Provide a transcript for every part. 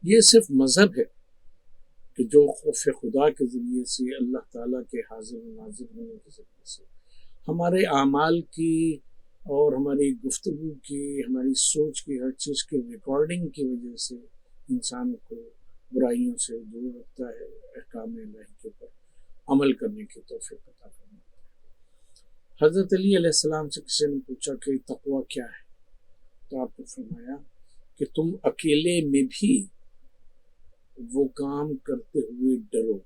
یہ صرف مذہب ہے کہ جو خوف خدا کے ذریعے سے، اللہ تعالیٰ کے حاضر و ناظر ہونے کے ذریعے سے، ہمارے اعمال کی اور ہماری گفتگو کی، ہماری سوچ کی، ہر چیز کی ریکارڈنگ کی وجہ سے انسان کو برائیوں سے دور رکھتا ہے، احکام الہی کے اوپر عمل کرنے کی توفیق عطا فرماتا ہے۔ حضرت علی علیہ السلام سے کسی نے پوچھا کہ تقویٰ کیا ہے، تو آپ نے فرمایا کہ تم اکیلے میں بھی وہ کام کرتے ہوئے ڈرو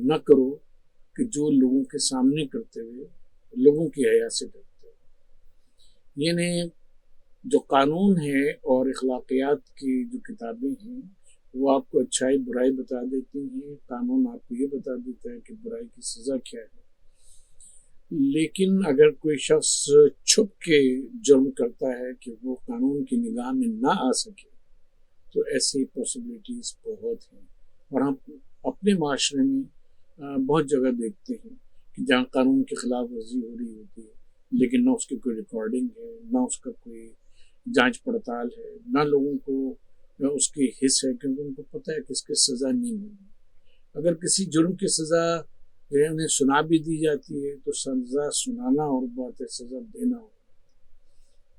نہ کرو کہ جو لوگوں کے سامنے کرتے ہوئے لوگوں کی حیا سے ڈرتے ہو۔ یعنی جو قانون ہے اور اخلاقیات کی جو کتابیں ہیں وہ آپ کو اچھائی برائی بتا دیتی ہیں، قانون آپ کو یہ بتا دیتا ہے کہ برائی کی سزا کیا ہے، لیکن اگر کوئی شخص چھپ کے جرم کرتا ہے کہ وہ قانون کی نگاہ میں نہ آ سکے تو ایسی پاسبلٹیز بہت ہیں، اور ہم اپنے معاشرے میں بہت جگہ دیکھتے ہیں کہ جہاں قانون کی خلاف ورزی ہو رہی ہوتی ہے لیکن نہ اس کی کوئی ریکارڈنگ ہے، نہ اس کا کوئی جانچ پڑتال ہے، نہ لوگوں کو اس کی حص ہے، کیونکہ ان کو پتہ ہے کہ اس کی سزا نہیں ملے۔ اگر کسی جرم کی سزا جو ہے انہیں سنا بھی دی جاتی ہے تو سزا سنانا اور بات ہے، سزا دینا اور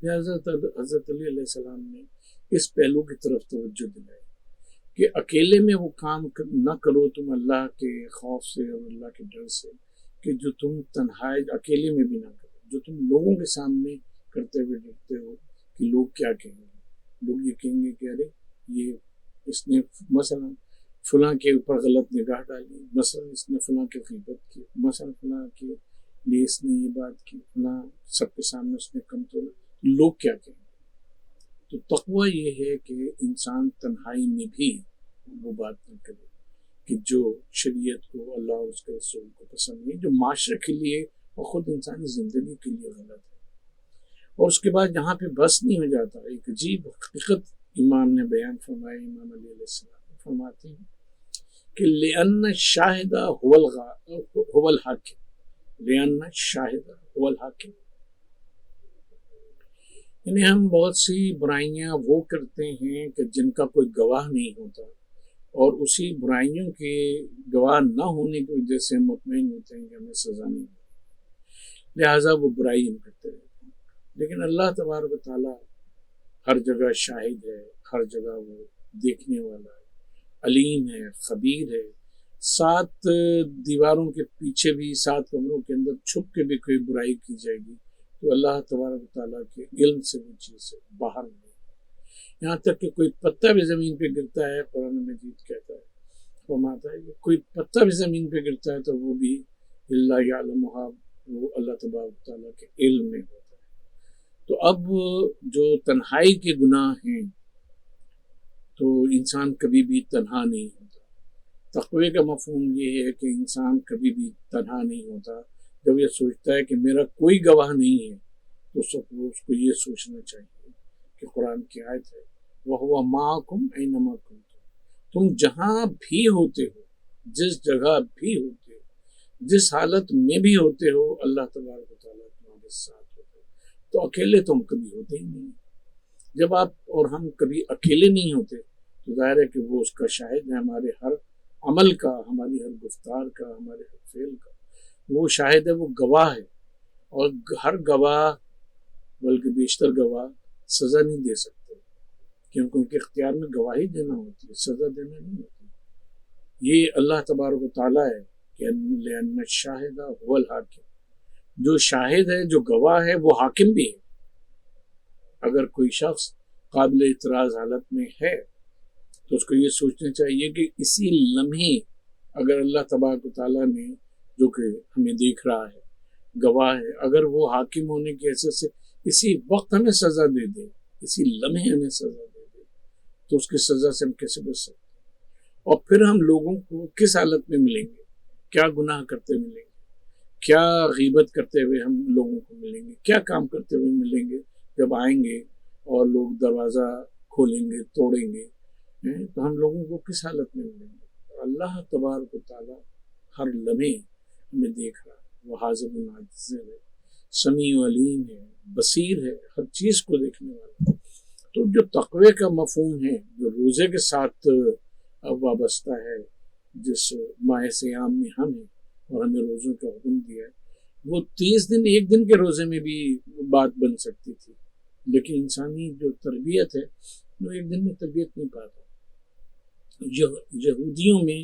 حضرت علی علیہ السلام نے اس پہلو کی طرف توجہ دلائی کہ اکیلے میں وہ کام نہ کرو تم اللہ کے خوف سے اور اللہ کے ڈر سے، کہ جو تم تنہائی اکیلے میں بھی نہ کرو، جو تم لوگوں کے سامنے کرتے ہوئے ڈرتے ہو کہ لوگ کیا کہیں گے۔ لوگ یہ کہیں گے کہ ارے یہ اس نے مثلا فلاں کے اوپر غلط نگاہ ڈالی، مثلا اس نے فلاں کی غیبت کی، مثلا فلاں کے لیے اس نے یہ بات کی، فلاں سب کے سامنے اس نے کم تولا، لوگ کیا کہیں گے۔ تو تقویٰ یہ ہے کہ انسان تنہائی میں بھی وہ بات نہ کرے کہ جو شریعت کو، اللہ اور اس کے رسول کو پسند نہیں، جو معاشرے کے لیے اور خود انسانی زندگی کے لیے غلط ہے۔ اور اس کے بعد جہاں پہ بس نہیں ہو جاتا، ایک عجیب حقیقت امام نے بیان فرمائی، امام علی علیہ السلام فرماتے ہیں کہ لِأَنَّ الشَّاهِدَ هُوَ الْحَاكِمُ، لِأَنَّ الشَّاهِدَ هُوَ الْحَاكِمُ۔ یعنی ہم بہت سی برائیاں وہ کرتے ہیں کہ جن کا کوئی گواہ نہیں ہوتا، اور اسی برائیوں کے گواہ نہ ہونے کی وجہ سے ہم مطمئن ہوتے ہیں کہ ہمیں سزا نہیں ملے، لہٰذا وہ برائی ہم کرتے رہتے ہیں۔ لیکن اللہ تبارک و تعالیٰ ہر جگہ شاہد ہے، ہر جگہ وہ دیکھنے والا ہے، علیم ہے، خبیر ہے۔ 7 دیواروں کے پیچھے بھی، 7 کمروں کے اندر چھپ کے بھی کوئی برائی کی جائے گی تو اللہ تبارک و تعالیٰ کے علم سے وہ چیز باہر نہیں۔ یہاں تک کہ کوئی پتا بھی زمین پہ گرتا ہے، قرآن مجید کہتا ہے، فرماتا ہے کہ کوئی پتا بھی زمین پہ گرتا ہے تو وہ بھی اللہ یعلمھا، وہ اللہ تبارک و تعالیٰ کے علم میں ہوتا ہے۔ تو اب جو تنہائی کے گناہ ہیں تو انسان کبھی بھی تنہا نہیں ہوتا۔ تقوی کا مفہوم یہ ہے کہ انسان کبھی بھی تنہا نہیں ہوتا۔ جب یہ سوچتا ہے کہ میرا کوئی گواہ نہیں ہے تو اس کو یہ سوچنا چاہیے کہ قرآن کی آیت ہے وَهُوَ مَعَكُمْ أَيْنَمَا كُنتُمْ، تم جہاں بھی ہوتے ہو، جس جگہ بھی ہوتے ہو، جس حالت میں بھی ہوتے ہو، اللہ تبارک و تعالیٰ تمہارے ساتھ ہوتا ہے۔ تو اکیلے تم کبھی ہوتے ہی نہیں۔ جب آپ اور ہم کبھی اکیلے نہیں ہوتے تو ظاہر ہے کہ وہ اس کا شاہد ہے، ہمارے ہر عمل کا، ہماری ہر گفتار کا، ہمارے ہر فعل کا وہ شاہد ہے، وہ گواہ ہے۔ اور ہر گواہ، بلکہ بیشتر گواہ سزا نہیں دے سکتے، کیونکہ ان کے اختیار میں گواہی دینا ہوتی ہے، سزا دینا نہیں ہوتی۔ یہ اللہ تبارک و تعالیٰ ہے کہ لِأَنَّ الشَّاهِدَ هُوَ الْحَاكِمُ، جو شاہد ہے، جو گواہ ہے، وہ حاکم بھی ہے۔ اگر کوئی شخص قابل اعتراض حالت میں ہے تو اس کو یہ سوچنا چاہیے کہ اسی لمحے اگر اللہ تبارک و تعالیٰ نے، جو کہ ہمیں دیکھ رہا ہے، گواہ ہے، اگر وہ حاکم ہونے کی حیثیت سے اسی وقت ہمیں سزا دے دے، اسی لمحے ہمیں سزا دے دے، تو اس کی سزا سے ہم کیسے بچ سکتے ہیں؟ اور پھر ہم لوگوں کو کس حالت میں ملیں گے؟ کیا گناہ کرتے ملیں گے؟ کیا غیبت کرتے ہوئے ہم لوگوں کو ملیں گے؟ کیا کام کرتے ہوئے ملیں گے جب آئیں گے اور لوگ دروازہ کھولیں گے، توڑیں گے، تو ہم لوگوں کو کس حالت میں ملیں گے؟ اللہ تبارک و تعالیٰ ہر لمحے ہمیں دیکھ رہا ہے، وہ حاضر و ناظر ہے، سمیع و علیم ہے، بصیر ہے، ہر چیز کو دیکھنے والا ہے۔ تو جو تقوی کا مفہوم ہے جو روزے کے ساتھ وابستہ ہے، جس ماہ سیام میں ہم ہیں اور ہمیں روزوں کا حکم دیا ہے، وہ 30 دن ایک دن کے روزے میں بھی بات بن سکتی تھی، لیکن انسانی جو تربیت ہے وہ ایک دن میں تربیت نہیں پاتا۔ یہودیوں میں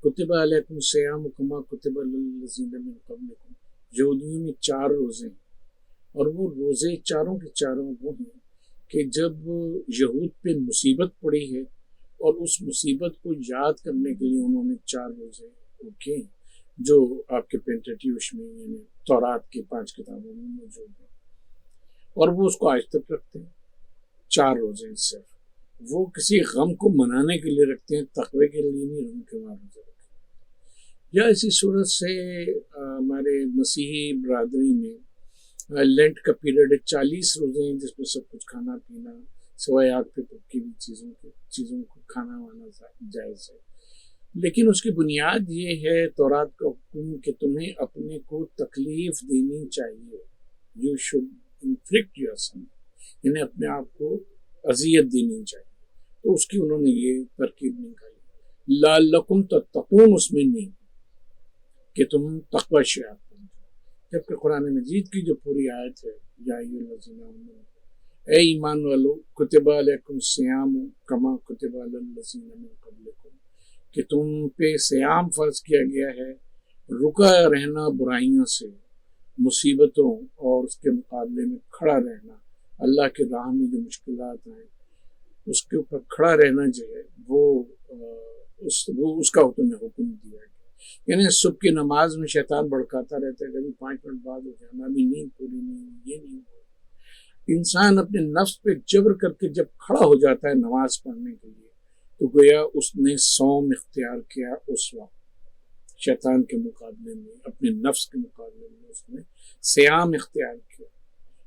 کتب علیکم الصیام کما کتب علی الذین من قبلکم، یہودیوں میں 4 روزے ہیں، اور وہ روزے چاروں کے چاروں وہ ہیں کہ جب یہود پہ مصیبت پڑی ہے اور اس مصیبت کو یاد کرنے کے لیے انہوں نے 4 روزے رکھے ہیں، جو آپ کے پینٹیٹیوش میں یعنی تورات کی 5 کتابوں میں موجود ہیں، اور وہ اس کو آج تک رکھتے ہیں۔ 4 روزے صرف وہ کسی غم کو منانے کے لیے رکھتے ہیں، تقوی کے لیے نہیں، غم کے روزے رکھتے ہیں۔ یا اسی صورت سے ہمارے مسیحی برادری میں لینٹ کا پیریڈ 40 روزے ہیں، جس میں سب کچھ کھانا پینا سوائے آگ پہ پکی ہوئی چیزوں کو کھانا وانا جائز ہے، لیکن اس کی بنیاد یہ ہے تورات کا حکم کہ تمہیں اپنے کو تکلیف دینی چاہیے، you should inflict your self, یعنی اپنے آپ کو اذیت دینی چاہیے۔ تو اس کی انہوں نے یہ ترکیب نکالی، لعلکم تتقون اس میں نہیں کہ تم تقوی شعار بن جاؤ، جبکہ قرآن مجید کی جو پوری آیت ہے، یا ایھا الذین آمنوا، اے ایمان والو، کتب علیکم الصیام کما کتب علی الذین من قبلکم، کہ تم پہ سیام فرض کیا گیا ہے، رکا رہنا برائیوں سے، مصیبتوں اور اس کے مقابلے میں کھڑا رہنا، اللہ کے راہ میں جو مشکلات آئیں اس کے اوپر کھڑا رہنا جو ہے وہ اس کا حکم دیا گیا۔ یعنی صبح کی نماز میں شیطان بھڑکاتا رہتا ہے، کبھی 5 منٹ بعد ہو جانا، ابھی نیند پوری نہیں ہوئی، یہ نہیں ہو۔ انسان اپنے نفس پہ جبر کر کے جب کھڑا ہو جاتا ہے نماز پڑھنے کے لیے، تو گویا اس نے صوم اختیار کیا، اس وقت شیطان کے مقابلے میں، اپنے نفس کے مقابلے میں اس نے سیام اختیار کیا۔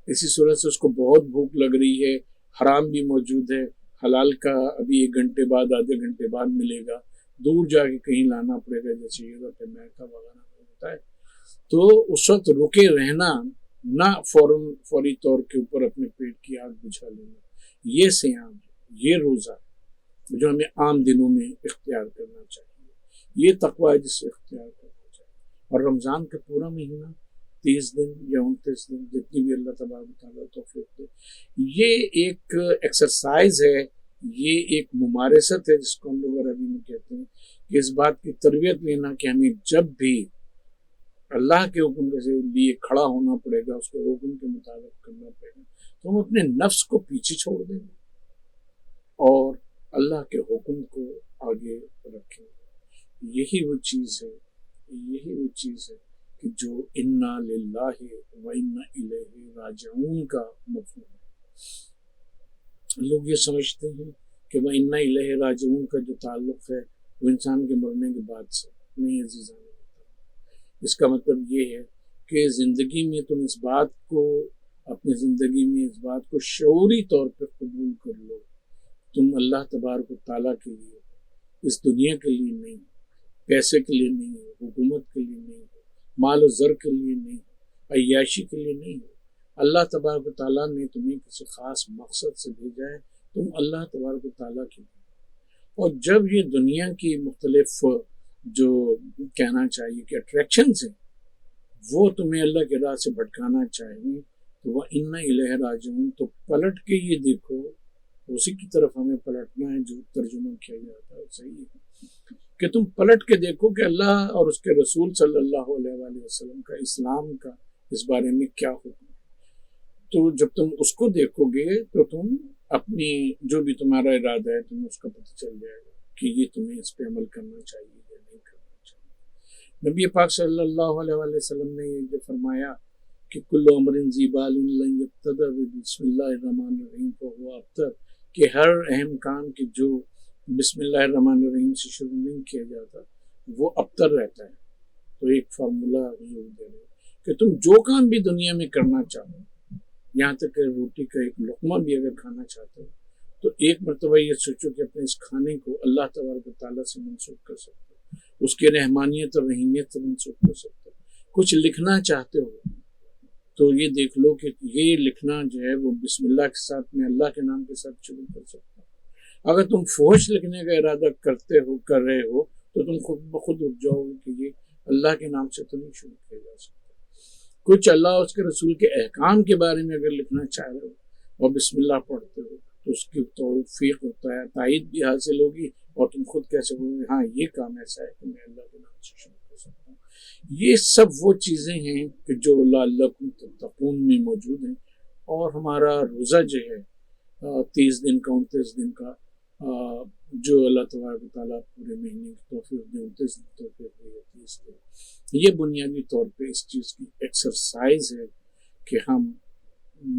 اسی صورت سے اس کو بہت بھوک لگ رہی ہے، حرام بھی موجود ہے، حلال کا ابھی 1 گھنٹے بعد آدھے گھنٹے بعد ملے گا، دور جا کے کہیں لانا پڑے گا، جیسے یورپ امریکہ وغیرہ میں ہوتا ہے، تو اس وقت رکے رہنا، نہ فوری طور کے اوپر اپنے پیٹ کی آگ بجھا لینا، یہ سیام ہے، یہ روزہ جو ہمیں عام دنوں میں اختیار کرنا چاہیے، یہ تقوی ہے جسے اختیار کرنا چاہیے۔ اور رمضان کا پورا مہینہ 30 دن یا 29 دن، جتنی بھی اللہ تبارک و تعالیٰ توفیق دے، یہ ایک ایکسرسائز ہے، یہ ایک ممارست ہے، جس کو ہم لوگ عربی میں کہتے ہیں، کہ اس بات کی تربیت لینا کہ ہمیں جب بھی اللہ کے حکم کے لیے کھڑا ہونا پڑے گا، اس کے حکم کے مطابق کرنا پڑے گا، تو ہم اپنے نفس کو پیچھے چھوڑ دیں گے اور اللہ کے حکم کو آگے رکھیں گے۔ یہی وہ چیز ہے کہ جو انا للہ و انا الیہ راجعون کا مفہوم ہے۔ لوگ یہ سمجھتے ہیں کہ وہ انا الیہ راجعون کا جو تعلق ہے وہ انسان کے مرنے کے بعد سے نہیں، عزیزان، اس کا مطلب یہ ہے کہ زندگی میں تم اس بات کو، اپنی زندگی میں اس بات کو شعوری طور پہ قبول کر لو، تم اللہ تبارک و تعالیٰ کے لیے، اس دنیا کے لیے نہیں، پیسے کے لیے نہیں ہو، حکومت کے لیے نہیں ہو، مال و زر کے لیے نہیں ہو، عیاشی کے لیے نہیں ہو۔ اللہ تبارک و تعالیٰ نے تمہیں کسی خاص مقصد سے بھیجا ہے، تم اللہ تبارک و تعالیٰ کے لیے۔ اور جب یہ دنیا کی مختلف جو کہنا چاہیے کہ اٹریکشنز ہیں، وہ تمہیں اللہ کے راہ سے بھٹکانا چاہیں، تو وہ انا الیہ راجعون، تو پلٹ کے یہ دیکھو، اسی کی طرف ہمیں پلٹنا ہے جو ترجمہ کیا جاتا ہے، صحیح ہے کہ تم پلٹ کے دیکھو کہ اللہ اور اس کے رسول صلی اللہ علیہ وآلہ وسلم کا، اسلام کا اس بارے میں کیا حکم ہے۔ تو جب تم اس کو دیکھو گے تو تم اپنی جو بھی تمہارا ارادہ ہے تمہیں اس کا پتہ چل جائے گا کہ یہ تمہیں اس پہ عمل کرنا چاہیے یا نہیں کرنا چاہیے۔ نبی پاک صلی اللہ علیہ وآلہ وسلم نے یہ جو فرمایا کہ کل امر ذی بال لن یبتدأ بسم اللہ الرحمن الرحیم فہو ابتر، کہ ہر اہم کام کی جو بسم اللہ الرحمن الرحیم سے شروع نہیں کیا جاتا وہ ابتر رہتا ہے۔ تو ایک فارمولہ حضور دے رہے کہ تم جو کام بھی دنیا میں کرنا چاہو، یہاں تک کہ روٹی کا ایک لقمہ بھی اگر کھانا چاہتے ہو، تو ایک مرتبہ یہ سوچو کہ اپنے اس کھانے کو اللہ تبارک و تعالیٰ سے منسوخ کر سکتے ہو، اس کے رحمانیت اور رحیمیت سے منسوخ کر سکتے ہو۔ کچھ لکھنا چاہتے ہو تو یہ دیکھ لو کہ یہ لکھنا جو ہے وہ بسم اللہ کے ساتھ میں اللہ کے نام کے ساتھ شروع کر سکتا ہوں۔ اگر تم فحش لکھنے کا ارادہ کر رہے ہو تو تم خود بخود رک جاؤ گے کہ یہ اللہ کے نام سے تو نہیں شروع کیا جا سکتا۔ کچھ اللہ اور اس کے رسول کے احکام کے بارے میں اگر لکھنا چاہ رہے ہو اور بسم اللہ پڑھتے ہو تو اس کی توفیق ہوتا ہے، تائید بھی حاصل ہوگی، اور تم خود کہہ سکو گے ہاں یہ کام ایسا ہے کہ میں اللہ کے نام سے شروع کر سکتا ہوں۔ یہ سب وہ چیزیں ہیں کہ جو لعلکم تتقون میں موجود ہیں، اور ہمارا روزہ جو ہے 30 دن کا 29 دن کا، جو اللہ تبارک و تعالیٰ پورے مہینے کی توفیق دے، 29 دن توفیق دی ہے 30 دن، یہ بنیادی طور پہ اس چیز کی ایکسرسائز ہے کہ ہم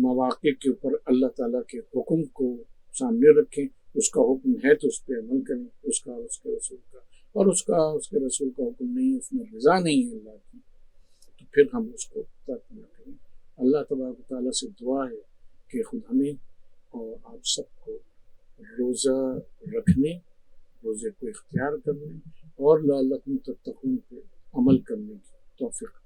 مواقع کے اوپر اللہ تعالیٰ کے حکم کو سامنے رکھیں، اس کا حکم ہے تو اس پہ عمل کریں، اس کا اور اس کے رسول کا، اور اس کا اس کے رسول کا حکم نہیں، اس میں رضا نہیں ہے اللہ کی، تو پھر ہم اس کو ترک نہ کریں۔ اللہ تبارک و تعالیٰ سے دعا ہے کہ خود ہمیں اور آپ سب کو روزہ رکھنے، روزے کو اختیار کرنے اور لعلکم تتقون پہ عمل کرنے کی توفیق